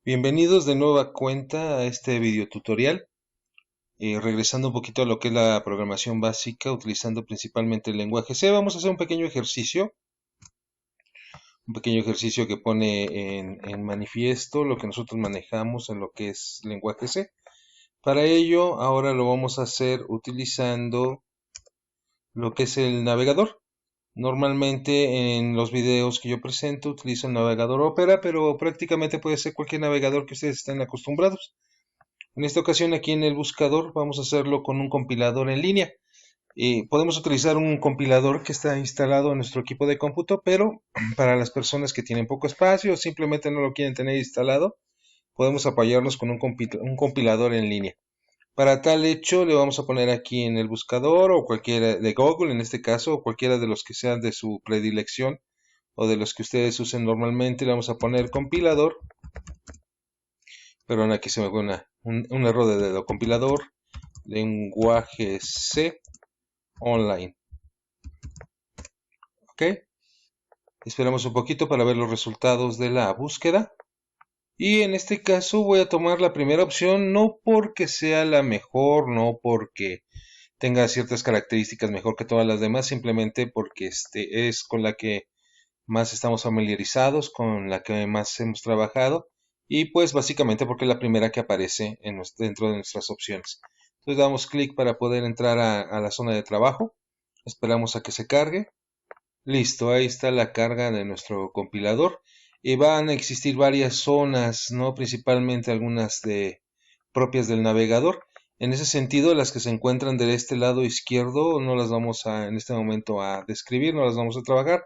Bienvenidos de nueva cuenta a este video tutorial, regresando un poquito a lo que es la programación básica, utilizando principalmente el lenguaje C. Vamos a hacer un pequeño ejercicio que pone en manifiesto lo que nosotros manejamos en lo que es lenguaje C. Para ello, ahora lo vamos a hacer utilizando lo que es el navegador. Normalmente en los videos que yo presento utilizo el navegador Opera, pero prácticamente puede ser cualquier navegador que ustedes estén acostumbrados. En esta ocasión aquí en el buscador vamos a hacerlo con un compilador en línea. Podemos utilizar un compilador que está instalado en nuestro equipo de cómputo, pero para las personas que tienen poco espacio o simplemente no lo quieren tener instalado, podemos apoyarnos con un compilador en línea. Para tal hecho le vamos a poner aquí en el buscador o cualquiera de Google en este caso, o cualquiera de los que sean de su predilección o de los que ustedes usen normalmente, le vamos a poner compilador. Perdón, aquí se me fue un error de dedo. Compilador lenguaje C online. Ok, esperamos un poquito para ver los resultados de la búsqueda. Y en este caso voy a tomar la primera opción, no porque sea la mejor, no porque tenga ciertas características mejor que todas las demás, simplemente porque es con la que más estamos familiarizados, con la que más hemos trabajado y pues básicamente porque es la primera que aparece dentro de nuestras opciones. Entonces damos clic para poder entrar a la zona de trabajo, esperamos a que se cargue. Listo, ahí está la carga de nuestro compilador y van a existir varias zonas, no principalmente algunas propias del navegador. En ese sentido, las que se encuentran de este lado izquierdo no las vamos en este momento a describir, no las vamos a trabajar.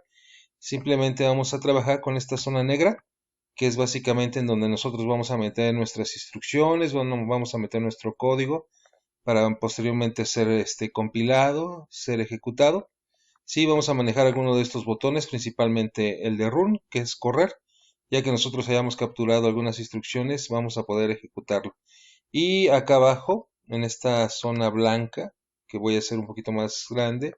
Simplemente vamos a trabajar con esta zona negra, que es básicamente en donde nosotros vamos a meter nuestras instrucciones, vamos a meter nuestro código para posteriormente ser compilado, ser ejecutado. Sí, vamos a manejar alguno de estos botones, principalmente el de run, que es correr. Ya que nosotros hayamos capturado algunas instrucciones, vamos a poder ejecutarlo. Y acá abajo, en esta zona blanca, que voy a hacer un poquito más grande,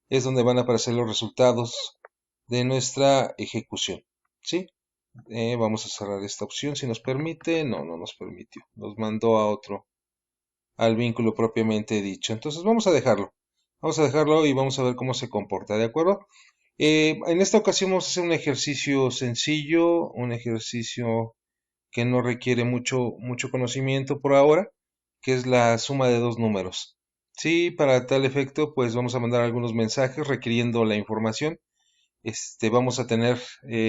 es donde van a aparecer los resultados de nuestra ejecución. ¿Sí? Vamos a cerrar esta opción si nos permite. No, no nos permitió. Nos mandó a al vínculo propiamente dicho. Entonces vamos a dejarlo. Vamos a dejarlo y vamos a ver cómo se comporta, ¿de acuerdo? En esta ocasión vamos a hacer un ejercicio sencillo, un ejercicio que no requiere mucho conocimiento por ahora, que es la suma de dos números. Sí, para tal efecto, pues vamos a mandar algunos mensajes requiriendo la información. Vamos a tener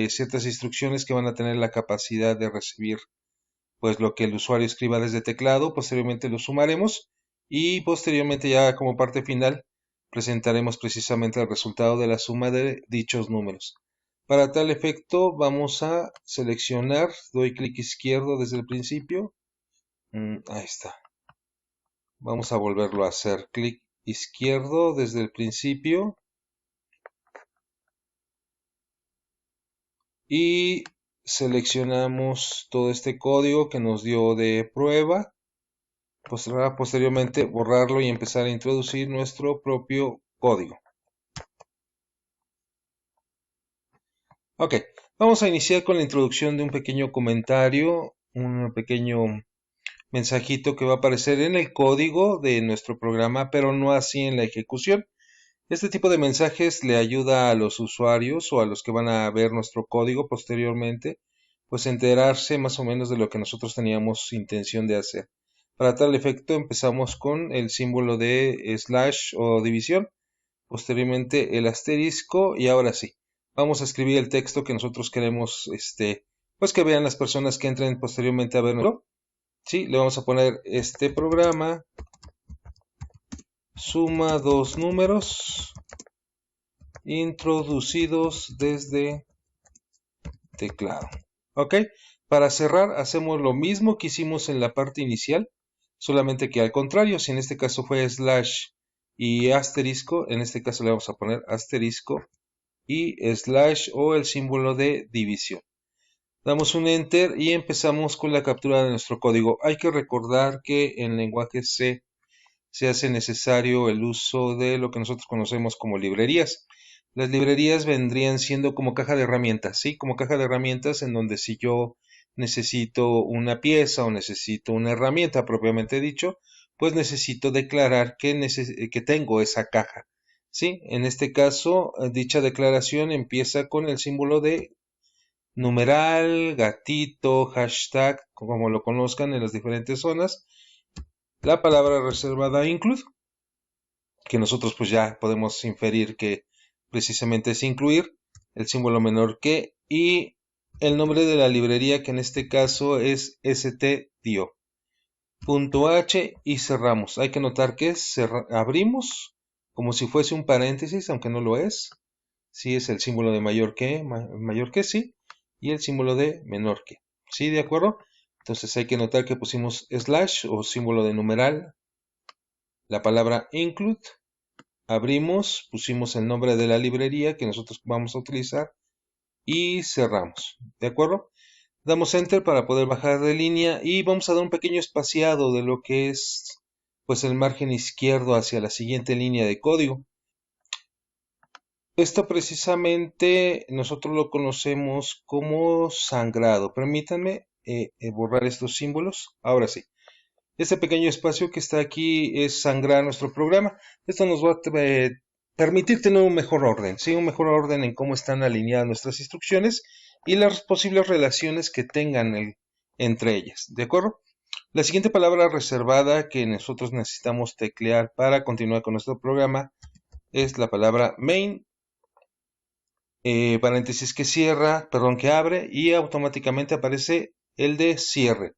ciertas instrucciones que van a tener la capacidad de recibir pues lo que el usuario escriba desde teclado, posteriormente lo sumaremos y posteriormente ya como parte final presentaremos precisamente el resultado de la suma de dichos números. Para tal efecto vamos a seleccionar, doy clic izquierdo desde el principio, ahí está, vamos a volverlo a hacer, clic izquierdo desde el principio y seleccionamos todo este código que nos dio de prueba. Posteriormente borrarlo y empezar a introducir nuestro propio código. Ok, vamos a iniciar con la introducción de un pequeño comentario, un pequeño mensajito que va a aparecer en el código de nuestro programa, pero no así en la ejecución. Este tipo de mensajes le ayuda a los usuarios o a los que van a ver nuestro código posteriormente, pues enterarse más o menos de lo que nosotros teníamos intención de hacer. Para tal efecto empezamos con el símbolo de slash o división, posteriormente el asterisco y ahora sí, vamos a escribir el texto que nosotros queremos, pues que vean las personas que entren posteriormente a verlo. Sí, le vamos a poner este programa suma dos números introducidos desde teclado. Ok, para cerrar hacemos lo mismo que hicimos en la parte inicial, solamente que al contrario, si en este caso fue slash y asterisco, en este caso le vamos a poner asterisco y slash o el símbolo de división. Damos un enter y empezamos con la captura de nuestro código. Hay que recordar que en lenguaje C se hace necesario el uso de lo que nosotros conocemos como librerías. Las librerías vendrían siendo como caja de herramientas, ¿sí? Como caja de herramientas en donde si yo necesito una pieza o necesito una herramienta propiamente dicho, pues necesito declarar que tengo esa caja. ¿Sí? En este caso, dicha declaración empieza con el símbolo de numeral, gatito, hashtag, como lo conozcan en las diferentes zonas, la palabra reservada include, que nosotros pues ya podemos inferir que precisamente es incluir, el símbolo menor que y el nombre de la librería, que en este caso es stdio. Punto H y cerramos. Hay que notar que abrimos como si fuese un paréntesis, aunque no lo es. Sí es el símbolo de mayor que sí, y el símbolo de menor que. ¿Sí? ¿De acuerdo? Entonces hay que notar que pusimos slash o símbolo de numeral, la palabra include, abrimos, pusimos el nombre de la librería que nosotros vamos a utilizar y cerramos. ¿De acuerdo? Damos enter para poder bajar de línea y vamos a dar un pequeño espaciado de lo que es pues el margen izquierdo hacia la siguiente línea de código. Esto precisamente nosotros lo conocemos como sangrado. Permítanme borrar estos símbolos. Ahora sí. Este pequeño espacio que está aquí es sangrar nuestro programa. Esto nos va a permitir tener un mejor orden, ¿sí? Un mejor orden en cómo están alineadas nuestras instrucciones y las posibles relaciones que tengan entre ellas. ¿De acuerdo? La siguiente palabra reservada que nosotros necesitamos teclear para continuar con nuestro programa es la palabra main, paréntesis que cierra, perdón, que abre y automáticamente aparece el de cierre.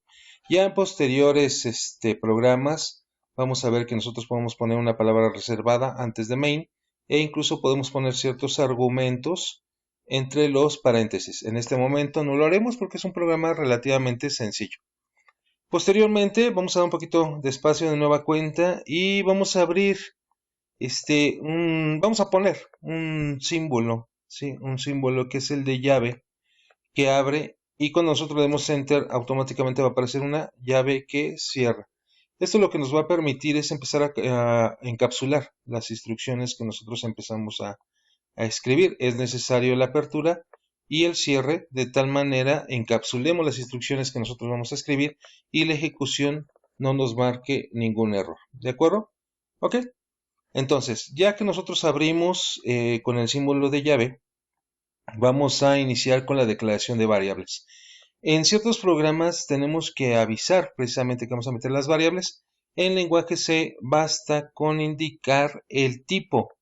Ya en posteriores programas vamos a ver que nosotros podemos poner una palabra reservada antes de main e incluso podemos poner ciertos argumentos entre los paréntesis. En este momento no lo haremos porque es un programa relativamente sencillo. Posteriormente vamos a dar un poquito de espacio de nueva cuenta y vamos a abrir vamos a poner un símbolo, ¿sí? Un símbolo que es el de llave que abre y cuando nosotros le demos enter automáticamente va a aparecer una llave que cierra. Esto lo que nos va a permitir es empezar a encapsular las instrucciones que nosotros empezamos a escribir. Es necesario la apertura y el cierre, de tal manera encapsulemos las instrucciones que nosotros vamos a escribir y la ejecución no nos marque ningún error. ¿De acuerdo? Ok. Entonces, ya que nosotros abrimos con el símbolo de llave, vamos a iniciar con la declaración de variables. En ciertos programas tenemos que avisar precisamente que vamos a meter las variables. En lenguaje C basta con indicar el tipo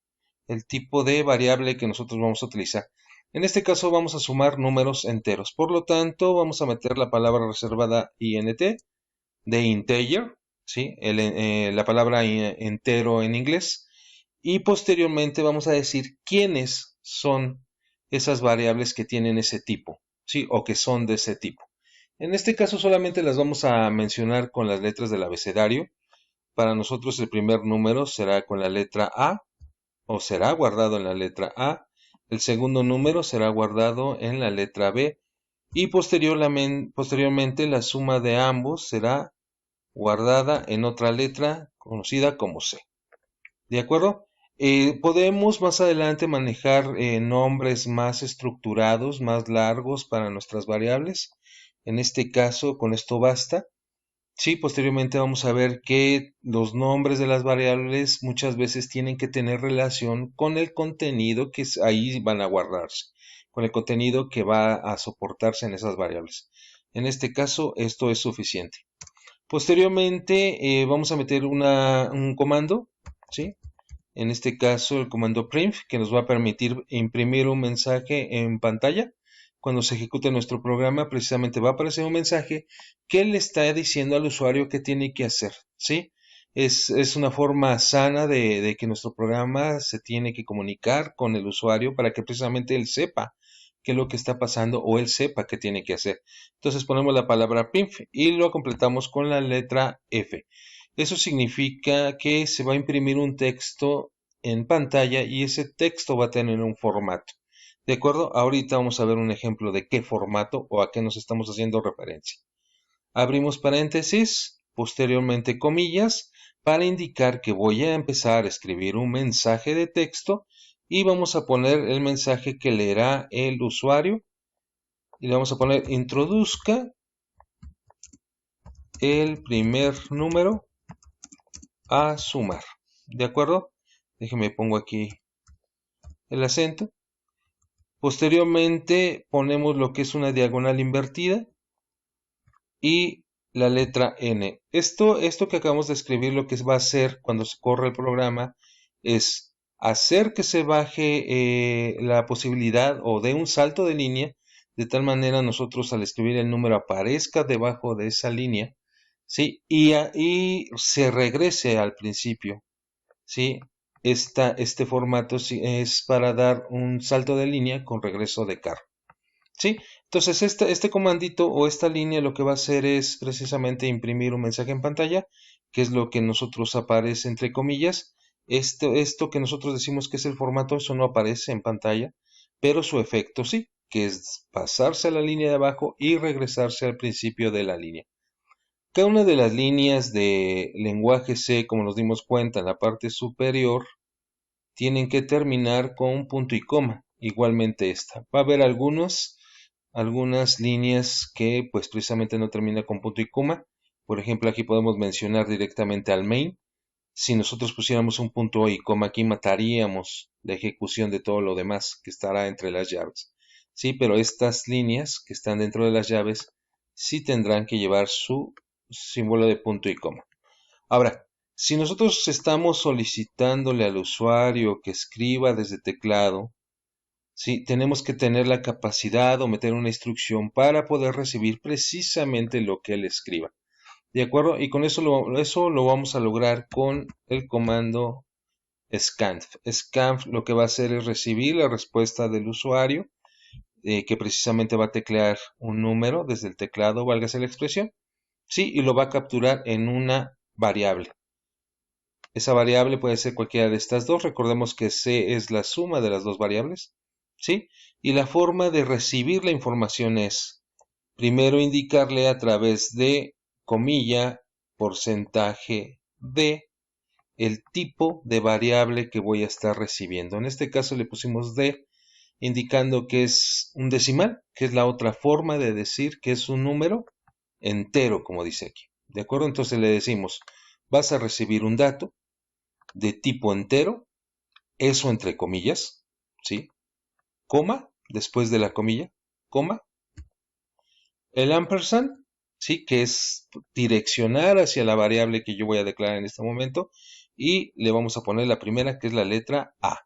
de variable que nosotros vamos a utilizar. En este caso vamos a sumar números enteros. Por lo tanto, vamos a meter la palabra reservada int de integer, ¿sí? La palabra entero en inglés. Y posteriormente vamos a decir quiénes son esas variables que tienen ese tipo, ¿sí? O que son de ese tipo. En este caso solamente las vamos a mencionar con las letras del abecedario. Para nosotros el primer número será con la letra A, o será guardado en la letra A. El segundo número será guardado en la letra B. Y posteriormente la suma de ambos será guardada en otra letra conocida como C. ¿De acuerdo? Podemos más adelante manejar nombres más estructurados, más largos para nuestras variables. En este caso, con esto basta. Sí, posteriormente vamos a ver que los nombres de las variables muchas veces tienen que tener relación con el contenido que ahí van a guardarse, con el contenido que va a soportarse en esas variables. En este caso, esto es suficiente. Posteriormente vamos a meter un comando, ¿sí? En este caso el comando print, que nos va a permitir imprimir un mensaje en pantalla. Cuando se ejecute nuestro programa, precisamente va a aparecer un mensaje que le está diciendo al usuario qué tiene que hacer, ¿sí? Es una forma sana de que nuestro programa se tiene que comunicar con el usuario para que precisamente él sepa qué es lo que está pasando o él sepa qué tiene que hacer. Entonces ponemos la palabra print y lo completamos con la letra F. Eso significa que se va a imprimir un texto en pantalla y ese texto va a tener un formato. ¿De acuerdo? Ahorita vamos a ver un ejemplo de qué formato o a qué nos estamos haciendo referencia. Abrimos paréntesis, posteriormente comillas, para indicar que voy a empezar a escribir un mensaje de texto y vamos a poner el mensaje que leerá el usuario y le vamos a poner introduzca el primer número a sumar. ¿De acuerdo? Déjenme pongo aquí el acento. Posteriormente ponemos lo que es una diagonal invertida y la letra N. Esto que acabamos de escribir, lo que va a hacer cuando se corre el programa es hacer que se baje la posibilidad o de un salto de línea, de tal manera nosotros al escribir el número aparezca debajo de esa línea, ¿sí? Y se regrese al principio, ¿sí? Este formato es para dar un salto de línea con regreso de carro. ¿Sí? Entonces este comandito o esta línea lo que va a hacer es precisamente imprimir un mensaje en pantalla, que es lo que nosotros aparece entre comillas. Esto que nosotros decimos que es el formato, eso no aparece en pantalla, pero su efecto sí, que es pasarse a la línea de abajo y regresarse al principio de la línea. Cada una de las líneas de lenguaje C, como nos dimos cuenta en la parte superior, tienen que terminar con un punto y coma. Igualmente esta. Va a haber algunas líneas que pues precisamente no termina con punto y coma. Por ejemplo, aquí podemos mencionar directamente al main. Si nosotros pusiéramos un punto y coma aquí, mataríamos la ejecución de todo lo demás que estará entre las llaves. Sí, pero estas líneas que están dentro de las llaves sí tendrán que llevar su símbolo de punto y coma. Ahora, si nosotros estamos solicitándole al usuario que escriba desde teclado, sí, tenemos que tener la capacidad o meter una instrucción para poder recibir precisamente lo que él escriba. ¿De acuerdo? Y con eso lo vamos a lograr con el comando scanf. Scanf lo que va a hacer es recibir la respuesta del usuario, que precisamente va a teclear un número desde el teclado, válgase la expresión, sí, y lo va a capturar en una variable. Esa variable puede ser cualquiera de estas dos. Recordemos que C es la suma de las dos variables, ¿sí? Y la forma de recibir la información es, primero indicarle a través de comilla, porcentaje de el tipo de variable que voy a estar recibiendo. En este caso le pusimos D, indicando que es un decimal, que es la otra forma de decir que es un número entero, como dice aquí. ¿De acuerdo? Entonces le decimos, vas a recibir un dato de tipo entero, eso entre comillas, ¿sí? Coma, después de la comilla, coma, el ampersand, ¿sí? Que es direccionar hacia la variable que yo voy a declarar en este momento, y le vamos a poner la primera, que es la letra A.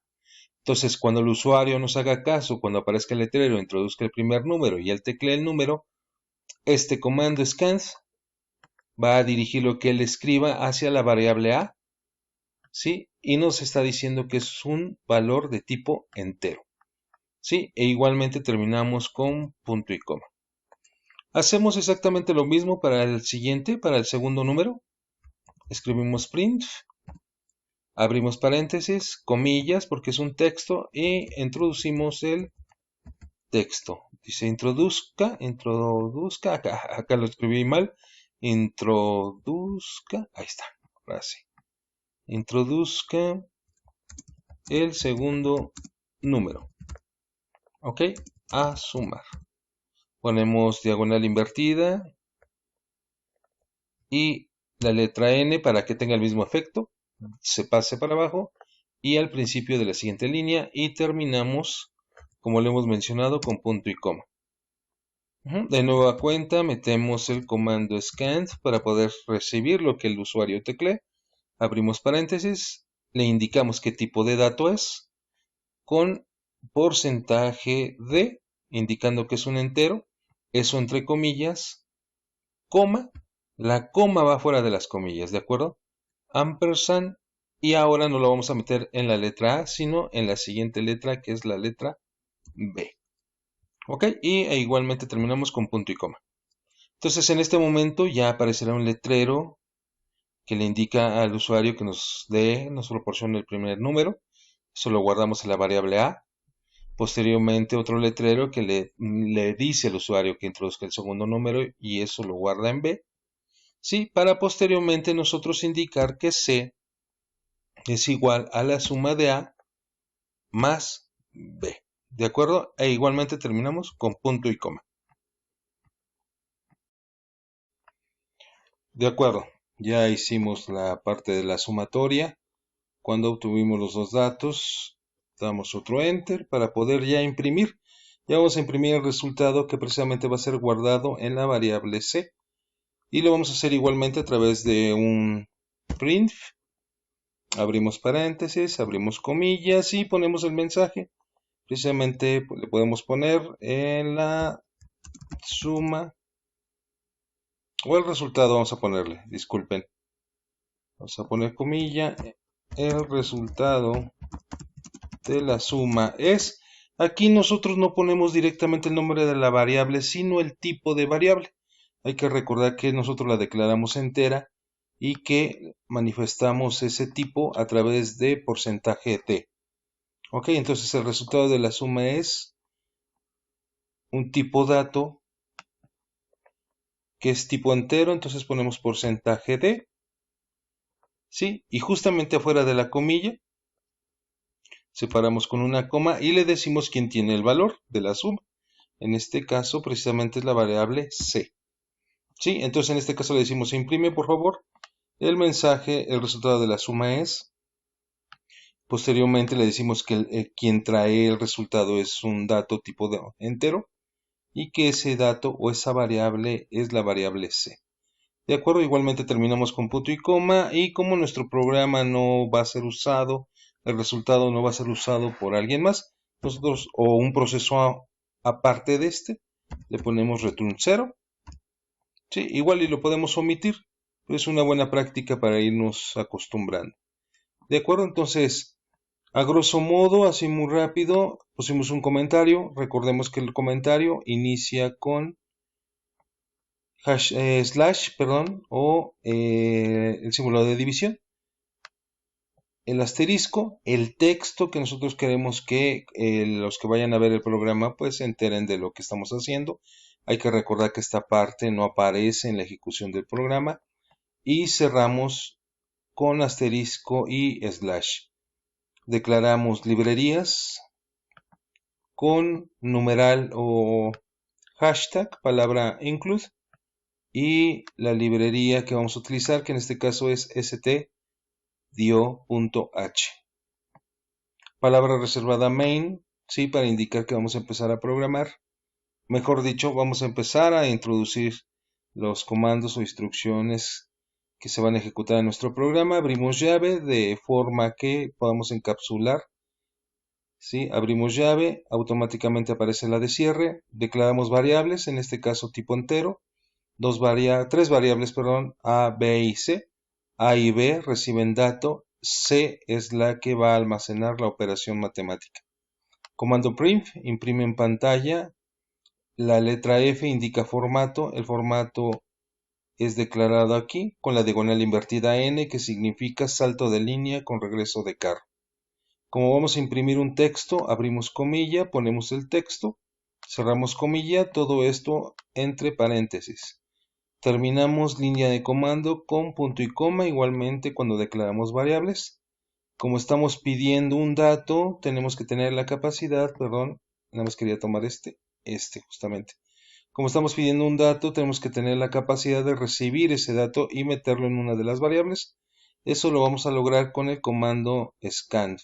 Entonces, cuando el usuario nos haga caso, cuando aparezca el letrero, introduzca el primer número y él teclee el número, este comando scans va a dirigir lo que él escriba hacia la variable A, ¿sí? Y nos está diciendo que es un valor de tipo entero, ¿sí? E igualmente terminamos con punto y coma. Hacemos exactamente lo mismo para el siguiente, para el segundo número. Escribimos print, abrimos paréntesis, comillas, porque es un texto, y introducimos el texto. Dice introduzca, acá lo escribí mal, introduzca, ahí está, ahora sí. Introduzca el segundo número, ok, a sumar. Ponemos diagonal invertida y la letra N para que tenga el mismo efecto, se pase para abajo y al principio de la siguiente línea, y terminamos, como lo hemos mencionado, con punto y coma. De nueva cuenta metemos el comando scanf para poder recibir lo que el usuario teclee. Abrimos paréntesis, le indicamos qué tipo de dato es, con porcentaje de, indicando que es un entero, eso entre comillas, coma, la coma va fuera de las comillas, ¿de acuerdo? Ampersand, y ahora no lo vamos a meter en la letra A, sino en la siguiente letra, que es la letra B. Ok, e igualmente terminamos con punto y coma. Entonces en este momento ya aparecerá un letrero que le indica al usuario que nos proporcione el primer número. Eso lo guardamos en la variable A. Posteriormente otro letrero que le dice al usuario que introduzca el segundo número, y eso lo guarda en B. Sí, para posteriormente nosotros indicar que C es igual a la suma de A más B. ¿De acuerdo? E igualmente terminamos con punto y coma. De acuerdo, ya hicimos la parte de la sumatoria. Cuando obtuvimos los dos datos, damos otro enter para poder ya imprimir. Ya vamos a imprimir el resultado que precisamente va a ser guardado en la variable C. Y lo vamos a hacer igualmente a través de un print. Abrimos paréntesis, abrimos comillas y ponemos el mensaje. Precisamente le podemos poner en la suma o el resultado, vamos a ponerle, disculpen. Vamos a poner comilla, el resultado de la suma es. Aquí nosotros no ponemos directamente el nombre de la variable, sino el tipo de variable. Hay que recordar que nosotros la declaramos entera y que manifestamos ese tipo a través de porcentaje t. Ok, entonces el resultado de la suma es un tipo dato que es tipo entero, entonces ponemos porcentaje d, ¿sí? Y justamente afuera de la comilla separamos con una coma y le decimos quién tiene el valor de la suma. En este caso precisamente es la variable c. ¿Sí? Entonces en este caso le decimos imprime por favor el mensaje, el resultado de la suma es. Posteriormente le decimos que quien trae el resultado es un dato tipo de entero y que ese dato o esa variable es la variable c. De acuerdo, igualmente terminamos con punto y coma y como nuestro programa no va a ser usado, el resultado no va a ser usado por alguien más, nosotros o un proceso aparte de este, le ponemos return 0. Sí, igual y lo podemos omitir, pero es una buena práctica para irnos acostumbrando. De acuerdo, entonces, a grosso modo, así muy rápido, pusimos un comentario. Recordemos que el comentario inicia con slash, perdón, o el símbolo de división. El asterisco, el texto que nosotros queremos que los que vayan a ver el programa pues se enteren de lo que estamos haciendo. Hay que recordar que esta parte no aparece en la ejecución del programa. Y cerramos con asterisco y slash. Declaramos librerías con numeral o hashtag, palabra include, y la librería que vamos a utilizar, que en este caso es stdio.h. Palabra reservada main, sí, para indicar que vamos a empezar a programar. Mejor dicho, vamos a empezar a introducir los comandos o instrucciones que se van a ejecutar en nuestro programa. Abrimos llave de forma que podamos encapsular. ¿Sí? Abrimos llave, automáticamente aparece la de cierre. Declaramos variables, en este caso tipo entero. Tres variables, perdón, A, B y C. A y B reciben dato. C es la que va a almacenar la operación matemática. Comando print, imprime en pantalla. La letra F indica formato. El formato es declarado aquí con la diagonal invertida N, que significa salto de línea con regreso de carro. Como vamos a imprimir un texto, abrimos comilla, ponemos el texto, cerramos comilla, todo esto entre paréntesis. Terminamos línea de comando con punto y coma, igualmente cuando declaramos variables. Como estamos pidiendo un dato, tenemos que tener la capacidad, perdón, nada más quería tomar este justamente. Como estamos pidiendo un dato, tenemos que tener la capacidad de recibir ese dato y meterlo en una de las variables. Eso lo vamos a lograr con el comando scanf.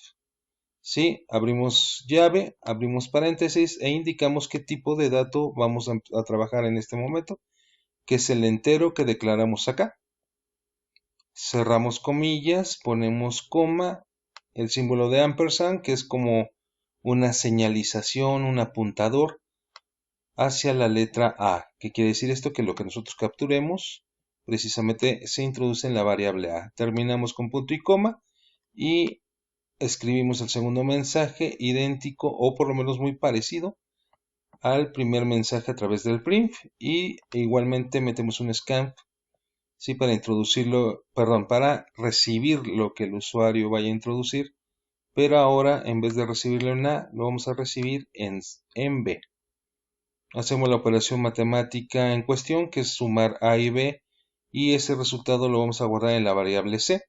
¿Sí? Abrimos llave, abrimos paréntesis e indicamos qué tipo de dato vamos a trabajar en este momento, que es el entero que declaramos acá. Cerramos comillas, ponemos coma, el símbolo de ampersand, que es como una señalización, un apuntador hacia la letra A. ¿Qué quiere decir esto? Que lo que nosotros capturemos precisamente se introduce en la variable A. Terminamos con punto y coma y escribimos el segundo mensaje idéntico o por lo menos muy parecido al primer mensaje a través del print y igualmente metemos un scanf, ¿sí? Para introducirlo, perdón, para recibir lo que el usuario vaya a introducir, pero ahora en vez de recibirlo en A lo vamos a recibir en B. Hacemos la operación matemática en cuestión, que es sumar A y B, y ese resultado lo vamos a guardar en la variable C.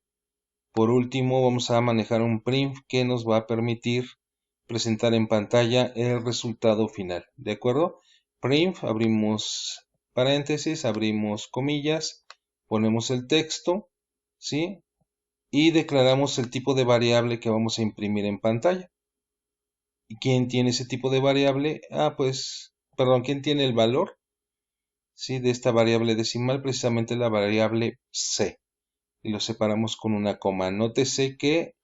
Por último, vamos a manejar un print que nos va a permitir presentar en pantalla el resultado final. ¿De acuerdo? Print, abrimos paréntesis, abrimos comillas, ponemos el texto, ¿sí? Y declaramos el tipo de variable que vamos a imprimir en pantalla. ¿Y quién tiene ese tipo de variable? ¿Quién tiene el valor? ¿Sí? De esta variable decimal, precisamente la variable C. Y lo separamos con una coma. Nótese que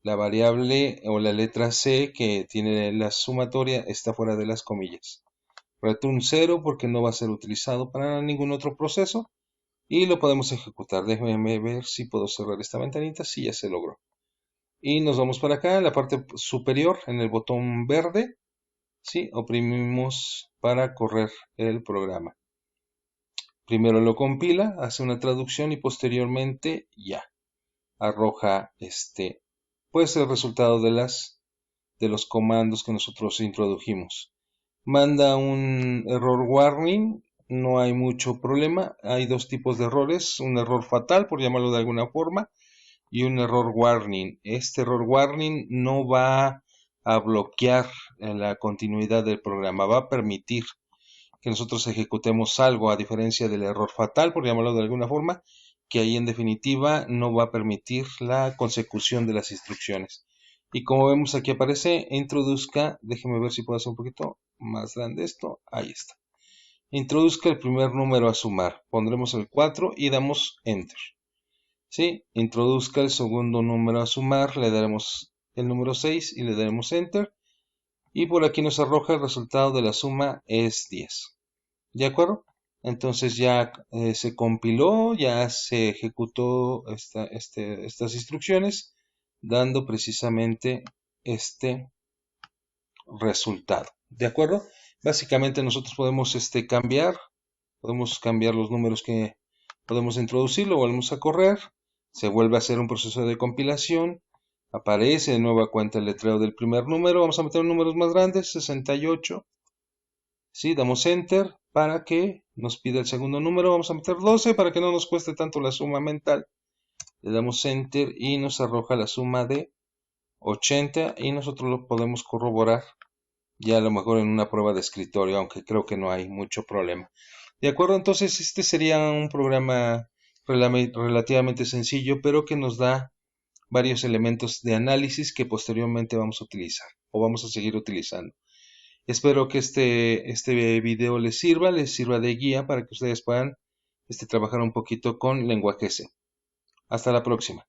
la variable o la letra C que tiene la sumatoria está fuera de las comillas. Return 0 porque no va a ser utilizado para ningún otro proceso. Y lo podemos ejecutar. Déjenme ver si puedo cerrar esta ventanita. Sí, ya se logró. Y nos vamos para acá, en la parte superior, en el botón verde. ¿Sí? Oprimimos para correr el programa. Primero lo compila, hace una traducción y posteriormente ya arroja pues el resultado de los comandos que nosotros introdujimos. Manda un error warning, no hay mucho problema. Hay dos tipos de errores, un error fatal por llamarlo de alguna forma y un error warning. Este error warning no va a bloquear la continuidad del programa, va a permitir que nosotros ejecutemos algo, a diferencia del error fatal, por llamarlo de alguna forma, que ahí en definitiva no va a permitir la consecución de las instrucciones. Y como vemos aquí aparece, introduzca, déjeme ver si puedo hacer un poquito más grande esto, ahí está. Introduzca el primer número a sumar, pondremos el 4 y damos Enter. ¿Sí? Introduzca el segundo número a sumar, le daremos el número 6 y le daremos Enter. Y por aquí nos arroja el resultado de la suma es 10. ¿De acuerdo? Entonces ya se compiló, ya se ejecutó estas instrucciones, dando precisamente este resultado. ¿De acuerdo? Básicamente nosotros podemos cambiar los números que podemos introducir, lo volvemos a correr, se vuelve a hacer un proceso de compilación, aparece de nueva cuenta el letrero del primer número, vamos a meter números más grandes, 68, ¿sí? Damos Enter para que nos pida el segundo número, vamos a meter 12 para que no nos cueste tanto la suma mental, le damos Enter y nos arroja la suma de 80 y nosotros lo podemos corroborar ya a lo mejor en una prueba de escritorio, aunque creo que no hay mucho problema. De acuerdo, entonces este sería un programa relativamente sencillo, pero que nos da varios elementos de análisis que posteriormente vamos a utilizar o vamos a seguir utilizando. Espero que este video les sirva de guía para que ustedes puedan trabajar un poquito con lenguaje C. Hasta la próxima.